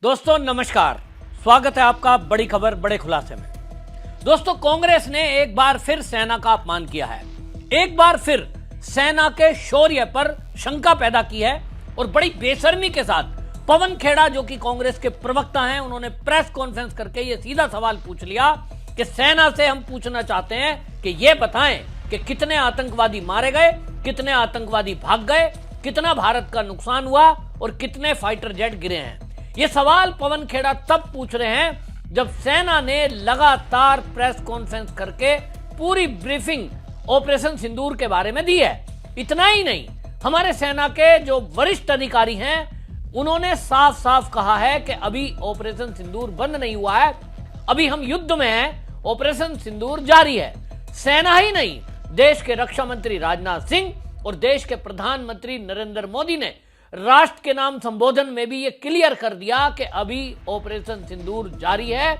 दोस्तों नमस्कार, स्वागत है आपका बड़ी खबर बड़े खुलासे में। दोस्तों कांग्रेस ने एक बार फिर सेना का अपमान किया है, एक बार फिर सेना के शौर्य पर शंका पैदा की है और बड़ी बेशर्मी के साथ पवन खेड़ा जो कि कांग्रेस के प्रवक्ता हैं, उन्होंने प्रेस कॉन्फ्रेंस करके ये सीधा सवाल पूछ लिया कि सेना से हम पूछना चाहते हैं कि ये बताएं कि कितने आतंकवादी मारे गए, कितने आतंकवादी भाग गए, कितना भारत का नुकसान हुआ और कितने फाइटर जेट गिरे हैं। ये सवाल पवन खेड़ा तब पूछ रहे हैं जब सेना ने लगातार प्रेस कॉन्फ्रेंस करके पूरी ब्रीफिंग ऑपरेशन सिंदूर के बारे में दी है। इतना ही नहीं, हमारे सेना के जो वरिष्ठ अधिकारी हैं उन्होंने साफ साफ कहा है कि अभी ऑपरेशन सिंदूर बंद नहीं हुआ है, अभी हम युद्ध में हैं, ऑपरेशन सिंदूर जारी है। सेना ही नहीं, देश के रक्षा मंत्री राजनाथ सिंह और देश के प्रधानमंत्री नरेंद्र मोदी ने राष्ट्र के नाम संबोधन में भी ये क्लियर कर दिया कि अभी ऑपरेशन सिंदूर जारी है,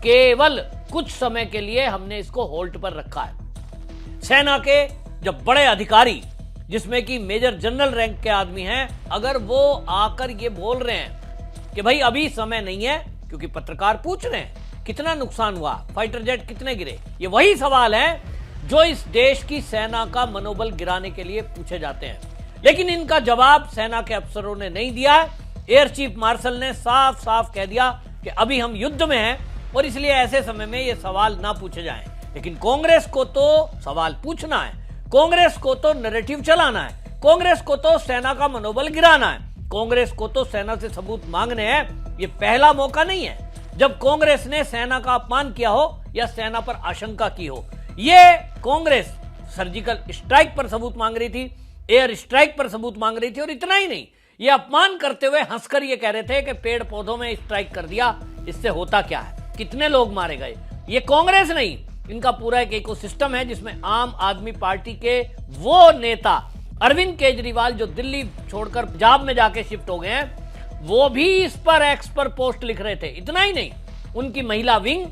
केवल कुछ समय के लिए हमने इसको होल्ड पर रखा है। सेना के जब बड़े अधिकारी जिसमें कि मेजर जनरल रैंक के आदमी हैं, अगर वो आकर ये बोल रहे हैं कि भाई अभी समय नहीं है, क्योंकि पत्रकार पूछ रहे हैं कितना नुकसान हुआ, फाइटर जेट कितने गिरे, ये वही सवाल है जो इस देश की सेना का मनोबल गिराने के लिए पूछे जाते हैं। लेकिन इनका जवाब सेना के अफसरों ने नहीं दिया है। एयर चीफ मार्शल ने साफ साफ कह दिया कि अभी हम युद्ध में हैं और इसलिए ऐसे समय में ये सवाल ना पूछे जाएं। लेकिन कांग्रेस को तो सवाल पूछना है, कांग्रेस को तो नैरेटिव चलाना है, कांग्रेस को तो सेना का मनोबल गिराना है, कांग्रेस को तो सेना से सबूत मांगने हैं। ये पहला मौका नहीं है जब कांग्रेस ने सेना का अपमान किया हो या सेना पर आशंका की हो। ये कांग्रेस सर्जिकल स्ट्राइक पर सबूत मांग रही थी, एयर स्ट्राइक पर सबूत मांग रही थी, और इतना ही नहीं, ये अपमान करते हुए हंसकर ये कह रहे थे कि पेड़ पौधों में स्ट्राइक कर दिया, इससे होता क्या है, कितने लोग मारे गए। ये कांग्रेस नहीं, इनका पूरा एक इकोसिस्टम है जिसमें आम आदमी पार्टी के वो नेता अरविंद केजरीवाल जो दिल्ली छोड़कर पंजाब में जाके शिफ्ट हो गए हैं, वो भी इस पर एक्स पर पोस्ट लिख रहे थे। इतना ही नहीं, उनकी महिला विंग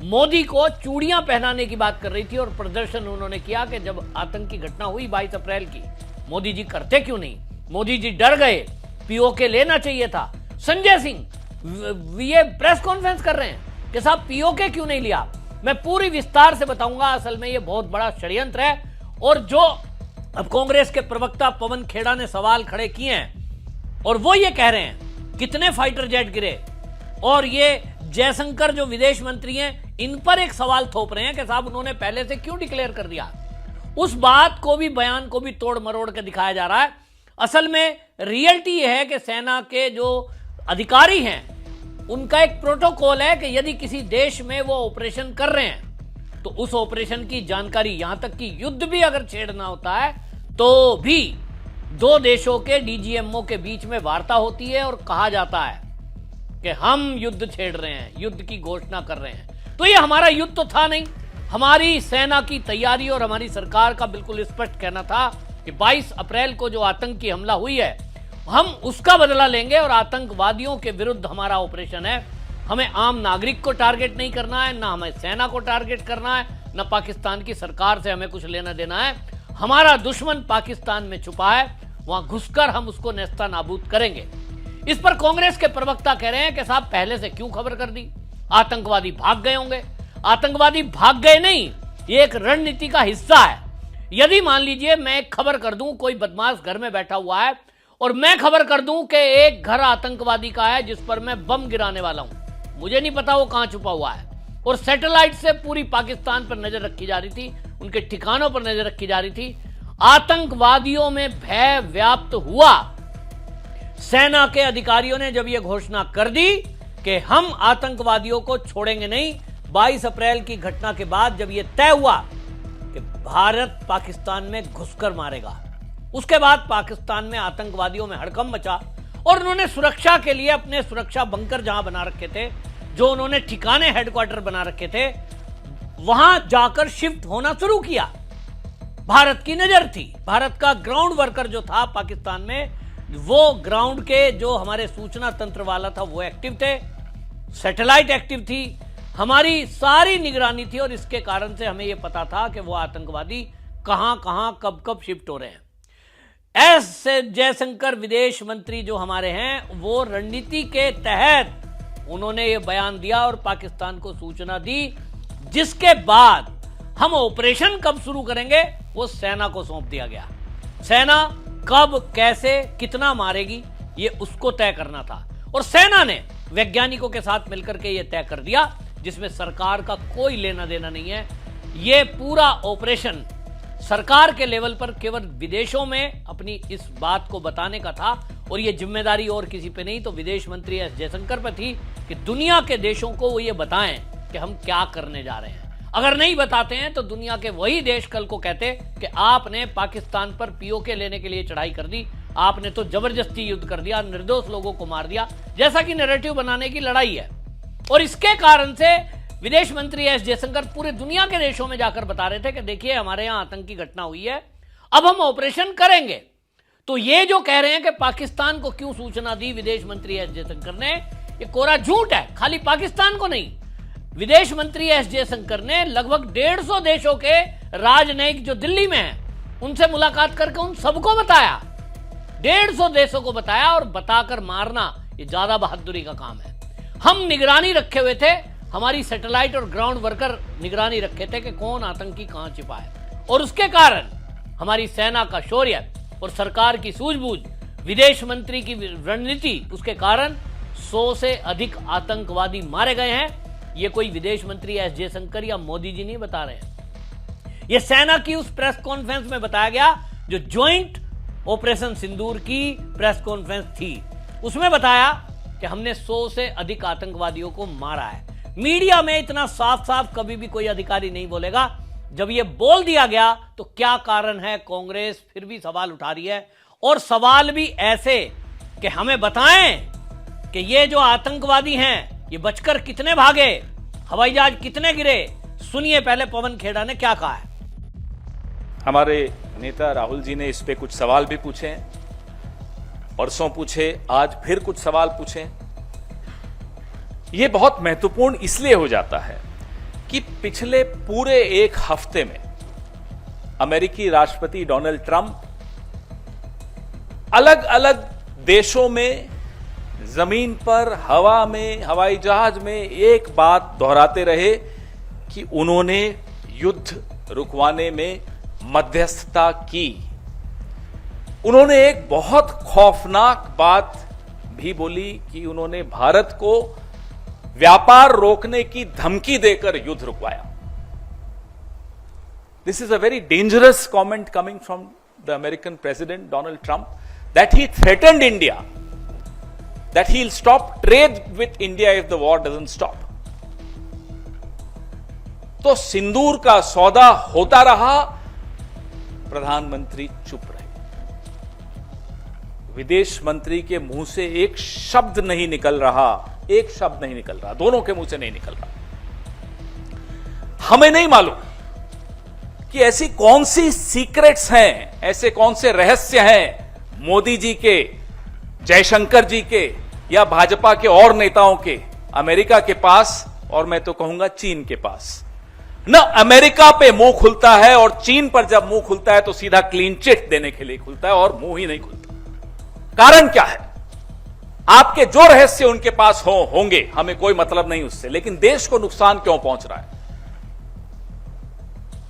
मोदी को चूड़ियां पहनाने की बात कर रही थी और प्रदर्शन उन्होंने किया कि जब आतंकी घटना हुई 22 अप्रैल की, मोदी जी करते क्यों नहीं, मोदी जी डर गए, पीओके लेना चाहिए था। संजय सिंह ये प्रेस कॉन्फ्रेंस कर रहे हैं कि साहब पीओके क्यों नहीं लिया। मैं पूरी विस्तार से बताऊंगा, असल में ये बहुत बड़ा षड्यंत्र है। और जो अब कांग्रेस के प्रवक्ता पवन खेड़ा ने सवाल खड़े किए हैं और वो ये कह रहे हैं कितने फाइटर जेट गिरे, और ये जयशंकर जो विदेश मंत्री हैं इन पर एक सवाल थोप रहे हैं कि साहब उन्होंने पहले से क्यों डिक्लेयर कर दिया। उस बात को भी, बयान को भी तोड़ मरोड़ के दिखाया जा रहा है। असल में रियलिटी यह है कि सेना के जो अधिकारी हैं उनका एक प्रोटोकॉल है कि यदि किसी देश में वो ऑपरेशन कर रहे हैं तो उस ऑपरेशन की जानकारी, यहां तक कि युद्ध भी अगर छेड़ना होता है तो भी दो देशों के डीजीएमओ के बीच में वार्ता होती है और कहा जाता है कि हम युद्ध छेड़ रहे हैं, युद्ध की घोषणा कर रहे हैं। तो ये हमारा युद्ध तो था नहीं, हमारी सेना की तैयारी और हमारी सरकार का बिल्कुल स्पष्ट कहना था कि 22 अप्रैल को जो आतंकी हमला हुई है हम उसका बदला लेंगे और आतंकवादियों के विरुद्ध हमारा ऑपरेशन है। हमें आम नागरिक को टारगेट नहीं करना है, ना हमें सेना को टारगेट करना है, ना पाकिस्तान की सरकार से हमें कुछ लेना देना है। हमारा दुश्मन पाकिस्तान में छुपा है, वहां घुसकर हम उसको नेस्ता नाबूद करेंगे। इस पर कांग्रेस के प्रवक्ता कह रहे हैं कि साहब पहले से क्यों खबर कर दी, आतंकवादी भाग गए होंगे। आतंकवादी भाग गए नहीं, ये एक रणनीति का हिस्सा है। यदि मान लीजिए मैं एक खबर कर दूं कोई बदमाश घर में बैठा हुआ है और मैं खबर कर दूं कि एक घर आतंकवादी का है जिस पर मैं बम गिराने वाला हूं, मुझे नहीं पता वो कहां छुपा हुआ है, और सैटेलाइट से पूरी पाकिस्तान पर नजर रखी जा रही थी, उनके ठिकानों पर नजर रखी जा रही थी। आतंकवादियों में भय व्याप्त हुआ। सेना के अधिकारियों ने जब यह घोषणा कर दी कि हम आतंकवादियों को छोड़ेंगे नहीं, 22 अप्रैल की घटना के बाद जब यह तय हुआ कि भारत पाकिस्तान में घुसकर मारेगा, उसके बाद पाकिस्तान में आतंकवादियों में हड़कंप मचा और उन्होंने सुरक्षा के लिए अपने सुरक्षा बंकर जहां बना रखे थे, जो उन्होंने ठिकाने हेडक्वार्टर बना रखे थे, वहां जाकर शिफ्ट होना शुरू किया। भारत की नजर थी, भारत का ग्राउंड वर्कर जो था पाकिस्तान में, वो ग्राउंड के जो हमारे सूचना तंत्र वाला था वो एक्टिव थे, सैटेलाइट एक्टिव थी, हमारी सारी निगरानी थी और इसके कारण से हमें यह पता था कि वो आतंकवादी कहां कहां कब कब शिफ्ट हो रहे हैं। एस जयशंकर विदेश मंत्री जो हमारे हैं वो रणनीति के तहत उन्होंने ये बयान दिया और पाकिस्तान को सूचना दी, जिसके बाद हम ऑपरेशन कब शुरू करेंगे वो सेना को सौंप दिया गया। सेना कब, कैसे, कितना मारेगी ये उसको तय करना था और सेना ने वैज्ञानिकों के साथ मिलकर के ये तय कर दिया, जिसमें सरकार का कोई लेना देना नहीं है। ये पूरा ऑपरेशन सरकार के लेवल पर केवल विदेशों में अपनी इस बात को बताने का था और ये जिम्मेदारी और किसी पे नहीं, तो विदेश मंत्री एस जयशंकर पे थी कि दुनिया के देशों को वो ये बताएं कि हम क्या करने जा रहे हैं। अगर नहीं बताते हैं तो दुनिया के वही देश कल को कहते कि आपने पाकिस्तान पर पीओके लेने के लिए चढ़ाई कर दी, आपने तो जबरदस्ती युद्ध कर दिया, निर्दोष लोगों को मार दिया, जैसा कि नैरेटिव बनाने की लड़ाई है। और इसके कारण से विदेश मंत्री एस जयशंकर पूरे दुनिया के देशों में जाकर बता रहे थे कि देखिए हमारे यहां आतंकी घटना हुई है, अब हम ऑपरेशन करेंगे। तो ये जो कह रहे हैं कि पाकिस्तान को क्यों सूचना दी विदेश मंत्री एस जयशंकर ने, ये कोरा झूठ है। खाली पाकिस्तान को नहीं, विदेश मंत्री एस जयशंकर ने लगभग 150 देशों के राजनयिक जो दिल्ली में हैं उनसे मुलाकात करके उन सबको बताया, 150 देशों को बताया। और बताकर मारना ये ज्यादा बहादुरी का काम है। हम निगरानी रखे हुए थे, हमारी सैटेलाइट और ग्राउंड वर्कर निगरानी रखे थे कि कौन आतंकी कहां छिपा है, और उसके कारण हमारी सेना का शौर्य और सरकार की सूझबूझ, विदेश मंत्री की रणनीति, उसके कारण 100 से अधिक आतंकवादी मारे गए हैं। ये कोई विदेश मंत्री एस जयशंकर या मोदी जी नहीं बता रहे हैं, ये सेना की उस प्रेस कॉन्फ्रेंस में बताया गया जो ज्वाइंट ऑपरेशन सिंदूर की प्रेस कॉन्फ्रेंस थी। उसमें बताया कि हमने 100 से अधिक आतंकवादियों को मारा है। मीडिया में इतना साफ साफ कभी भी कोई अधिकारी नहीं बोलेगा। जब ये बोल दिया गया तो क्या कारण है कांग्रेस फिर भी सवाल उठा रही है, और सवाल भी ऐसे कि हमें बताएं कि ये जो आतंकवादी हैं ये बचकर कितने भागे, हवाई जहाज कितने गिरे। सुनिए पहले पवन खेड़ा ने क्या कहा है। हमारे नेता राहुल जी ने इस पे कुछ सवाल भी पूछे हैं, परसों पूछे, आज फिर कुछ सवाल पूछे। ये बहुत महत्वपूर्ण इसलिए हो जाता है कि पिछले पूरे एक हफ्ते में अमेरिकी राष्ट्रपति डोनाल्ड ट्रंप अलग अलग देशों में, जमीन पर, हवा में, हवाई जहाज में एक बात दोहराते रहे कि उन्होंने युद्ध रुकवाने में मध्यस्थता की। उन्होंने एक बहुत खौफनाक बात भी बोली कि उन्होंने भारत को व्यापार रोकने की धमकी देकर युद्ध रुकवाया। This is a very dangerous comment coming from the American president Donald Trump, that he threatened India that he'll stop trade with India if the war doesn't stop. तो सिंदूर का सौदा होता रहा, प्रधानमंत्री चुप रहे। विदेश मंत्री के मुंह से एक शब्द नहीं निकल रहा, एक शब्द नहीं निकल रहा, दोनों के मुंह से नहीं निकल रहा। हमें नहीं मालूम कि ऐसी कौन सी सीक्रेट्स हैं, ऐसे कौन से रहस्य हैं मोदी जी के, जयशंकर जी के या भाजपा के और नेताओं के, अमेरिका के पास, और मैं तो कहूंगा चीन के पास। न अमेरिका पे मुंह खुलता है, और चीन पर जब मुंह खुलता है तो सीधा क्लीन चिट देने के लिए खुलता है, और मुंह ही नहीं खुलता। कारण क्या है? आपके जो रहस्य उनके पास होंगे, हमें कोई मतलब नहीं उससे, लेकिन देश को नुकसान क्यों पहुंच रहा है?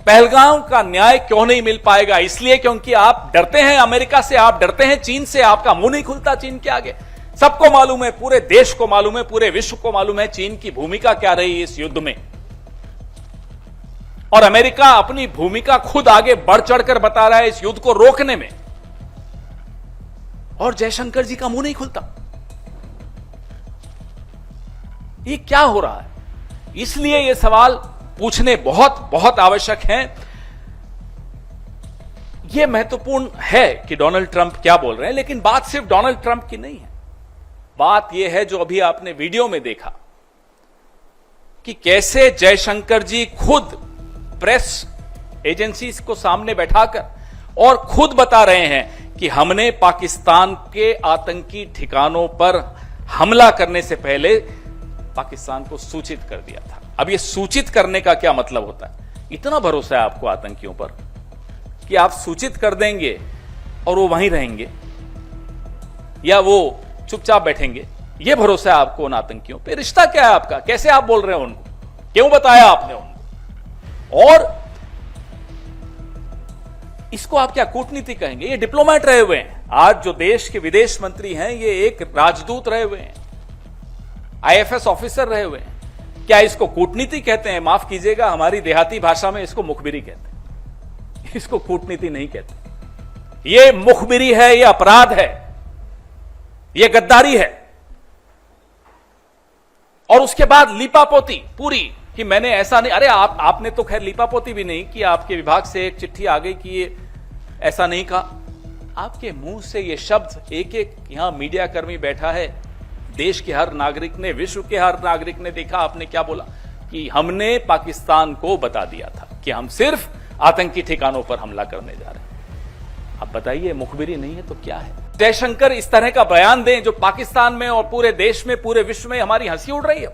पहलगाम का न्याय क्यों नहीं मिल पाएगा? इसलिए क्योंकि आप डरते हैं अमेरिका से, आप डरते हैं चीन से, आपका मुंह नहीं खुलता चीन के आगे। सबको मालूम है, पूरे देश को मालूम है, पूरे विश्व को मालूम है चीन की भूमिका क्या रही इस युद्ध में, और अमेरिका अपनी भूमिका खुद आगे बढ़ चढ़कर बता रहा है इस युद्ध को रोकने में, और जयशंकर जी का मुंह नहीं खुलता। ये क्या हो रहा है? इसलिए ये सवाल पूछने बहुत बहुत आवश्यक हैं। यह महत्वपूर्ण है कि डोनाल्ड ट्रंप क्या बोल रहे हैं, लेकिन बात सिर्फ डोनाल्ड ट्रंप की नहीं है। बात यह है जो अभी आपने वीडियो में देखा कि कैसे जयशंकर जी खुद प्रेस एजेंसीज को सामने बैठाकर और खुद बता रहे हैं कि हमने पाकिस्तान के आतंकी ठिकानों पर हमला करने से पहले पाकिस्तान को सूचित कर दिया था। अब यह सूचित करने का क्या मतलब होता है? इतना भरोसा है आपको आतंकियों पर कि आप सूचित कर देंगे और वो वहीं रहेंगे, या वो चुपचाप बैठेंगे? ये भरोसा है आपको उन आतंकियों पे? रिश्ता क्या है आपका? कैसे आप बोल रहे हो उनको? क्यों बताया आपने उनको? और इसको आप क्या कूटनीति कहेंगे? ये डिप्लोमेट रहे हुए हैं। आज जो देश के विदेश मंत्री हैं ये एक राजदूत रहे हुए हैं, आईएफएस ऑफिसर रहे हुए हैं। क्या इसको कूटनीति कहते हैं? माफ कीजिएगा, हमारी देहाती भाषा में इसको मुखबिरी कहते हैं, इसको कूटनीति नहीं कहते। ये मुखबिरी है, ये अपराध है, ये गद्दारी है। और उसके बाद लीपापोती पूरी कि मैंने ऐसा नहीं। अरे आपने तो खैर लीपापोती भी नहीं कि आपके विभाग से एक चिट्ठी आ गई कि ये ऐसा नहीं कहा। आपके मुंह से ये शब्द एक एक यहां मीडिया कर्मी बैठा है, देश के हर नागरिक ने, विश्व के हर नागरिक ने देखा आपने क्या बोला कि हमने पाकिस्तान को बता दिया था कि हम सिर्फ आतंकी ठिकानों पर हमला करने जा रहे हैं। अब बताइए, मुखबिरी नहीं है तो क्या है? जयशंकर इस तरह का बयान दें जो पाकिस्तान में और पूरे देश में, पूरे विश्व में हमारी हंसी उड़ रही है।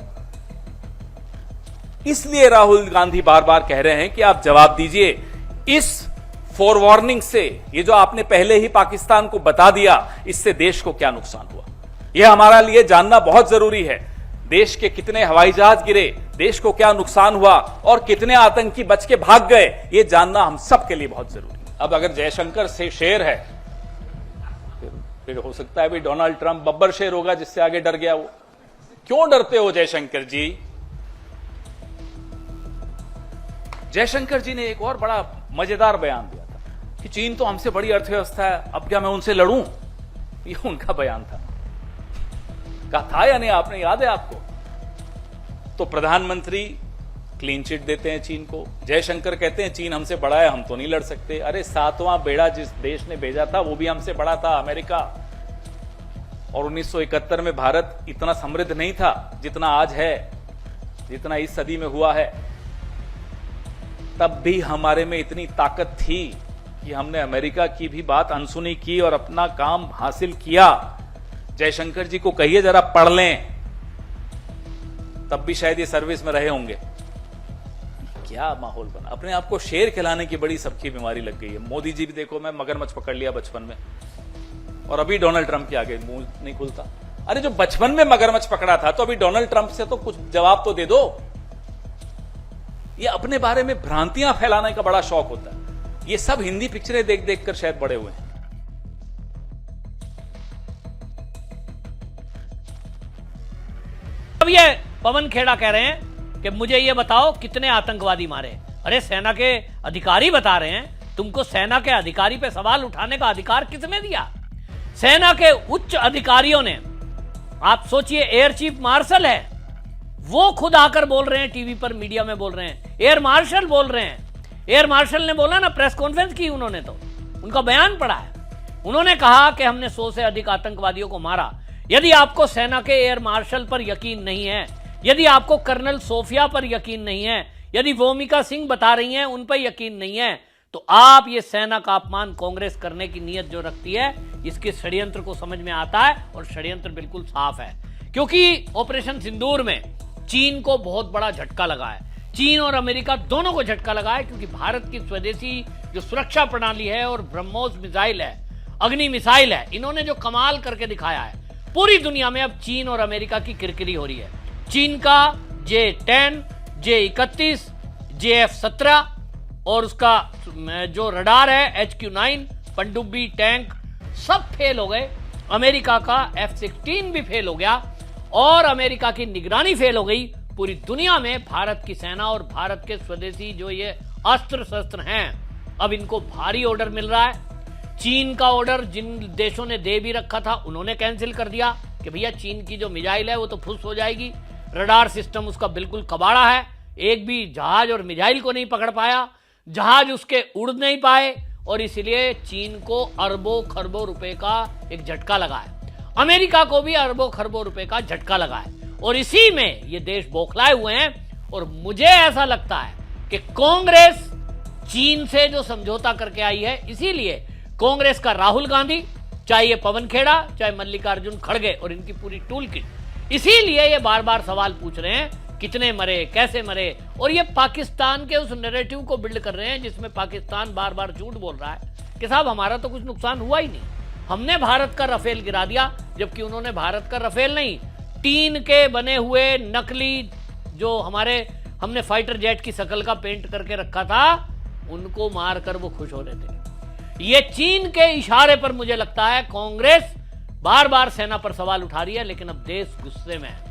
इसलिए राहुल गांधी बार बार कह रहे हैं कि आप जवाब दीजिए इस फोरवार्निंग से। ये जो आपने पहले ही पाकिस्तान को बता दिया, इससे देश को क्या नुकसान हुआ, यह हमारा लिए जानना बहुत जरूरी है। देश के कितने हवाई जहाज गिरे, देश को क्या नुकसान हुआ और कितने आतंकी बच के भाग गए, यह जानना हम सबके लिए बहुत जरूरी है। अब अगर जयशंकर से शेर है, फिर हो सकता है भी डोनाल्ड ट्रंप बब्बर शेर होगा जिससे आगे डर गया वो। क्यों डरते हो जयशंकर जी? जयशंकर जी ने एक और बड़ा मजेदार बयान दिया था कि चीन तो हमसे बड़ी अर्थव्यवस्था है, अब क्या मैं उनसे लड़ूं? ये उनका बयान था। कहा था या नहीं आपने, याद है आपको? तो प्रधानमंत्री क्लीन चिट देते हैं चीन को। जयशंकर कहते हैं चीन हमसे बड़ा है, हम तो नहीं लड़ सकते। अरे 7वां बेड़ा जिस देश ने भेजा था वो भी हमसे बड़ा था, अमेरिका। और 1971 में भारत इतना समृद्ध नहीं था जितना आज है, जितना इस सदी में हुआ है। तब भी हमारे में इतनी ताकत थी कि हमने अमेरिका की भी बात अनसुनी की और अपना काम हासिल किया। जयशंकर जी को कहिए जरा पढ़ लें, तब भी शायद ये सर्विस में रहे होंगे। क्या माहौल बना, अपने आप को शेर खिलाने की बड़ी सबकी बीमारी लग गई है। मोदी जी भी देखो, मैं मगरमच्छ पकड़ लिया बचपन में, और अभी डोनाल्ड ट्रंप के आगे मुंह नहीं खुलता। अरे जो बचपन में मगरमच्छ पकड़ा था, तो अभी डोनाल्ड ट्रंप से तो कुछ जवाब तो दे दो। ये अपने बारे में भ्रांतियां फैलाने का बड़ा शौक होता है। ये सब हिंदी पिक्चरें देख देख कर शायद बड़े हुए हैं। अब ये पवन खेड़ा कह रहे हैं कि मुझे ये बताओ कितने आतंकवादी मारे। अरे सेना के अधिकारी बता रहे हैं, तुमको सेना के अधिकारी पे सवाल उठाने का अधिकार किसने दिया? सेना के उच्च अधिकारियों ने, आप सोचिए एयर चीफ मार्शल है, वो खुद आकर बोल रहे हैं, टीवी पर मीडिया में बोल रहे हैं, एयर मार्शल बोल रहे हैं। एयर मार्शल ने बोला ना, प्रेस कॉन्फ्रेंस की उन्होंने, तो उनका बयान पढ़ा है। उन्होंने कहा कि हमने 100 से अधिक आतंकवादियों को मारा। यदि आपको सेना के एयर मार्शल पर यकीन नहीं है, यदि आपको कर्नल सोफिया पर यकीन नहीं है, यदि भूमिका सिंह बता रही हैं उन पर यकीन नहीं है, तो आप ये सेना का अपमान कांग्रेस करने की नीयत जो रखती है, इसके षड्यंत्र को समझ में आता है। और षड्यंत्र बिल्कुल साफ है, क्योंकि ऑपरेशन सिंदूर में चीन को बहुत बड़ा झटका लगा है। चीन और अमेरिका दोनों को झटका लगा है, क्योंकि भारत की स्वदेशी जो सुरक्षा प्रणाली है और ब्रह्मोस मिसाइल है, अग्नि मिसाइल है, इन्होंने जो कमाल करके दिखाया है, पूरी दुनिया में अब चीन और अमेरिका की किरकिरी हो रही है। चीन का J-10, J-31, JF-17 और उसका जो रडार है HQ-9, पनडुब्बी टैंक सब फेल हो गए। अमेरिका का F-16 भी फेल हो गया और अमेरिका की निगरानी फेल हो गई। पूरी दुनिया में भारत की सेना और भारत के स्वदेशी जो ये अस्त्र शस्त्र हैं, अब इनको भारी ऑर्डर मिल रहा है। चीन का ऑर्डर जिन देशों ने दे भी रखा था, उन्होंने कैंसिल कर दिया कि भैया चीन की जो मिसाइल है वो तो फुस हो जाएगी। रडार सिस्टम उसका बिल्कुल कबाड़ा है, एक भी जहाज और मिसाइल को नहीं पकड़ पाया, जहाज उसके उड़ नहीं पाए, और इसलिए चीन को अरबों खरबों रुपए का एक झटका लगा है। अमेरिका को भी अरबों खरबों रुपए का झटका लगा है, और इसी में ये देश बौखलाए हुए हैं। और मुझे ऐसा लगता है कि कांग्रेस चीन से जो समझौता करके आई है, इसीलिए कांग्रेस का राहुल गांधी, चाहे ये पवन खेड़ा, चाहे मल्लिकार्जुन खड़गे और इनकी पूरी टूल किट, इसीलिए ये बार बार सवाल पूछ रहे हैं कितने मरे, कैसे मरे, और ये पाकिस्तान के उस नैरेटिव को बिल्ड कर रहे हैं जिसमें पाकिस्तान बार बार झूठ बोल रहा है कि साहब हमारा तो कुछ नुकसान हुआ ही नहीं, हमने भारत का राफेल गिरा दिया, जबकि उन्होंने भारत का राफेल नहीं, टीन के बने हुए नकली जो हमने फाइटर जेट की शकल का पेंट करके रखा था, उनको मारकर वो खुश हो रहे थे। ये चीन के इशारे पर मुझे लगता है कांग्रेस बार बार सेना पर सवाल उठा रही है, लेकिन अब देश गुस्से में है।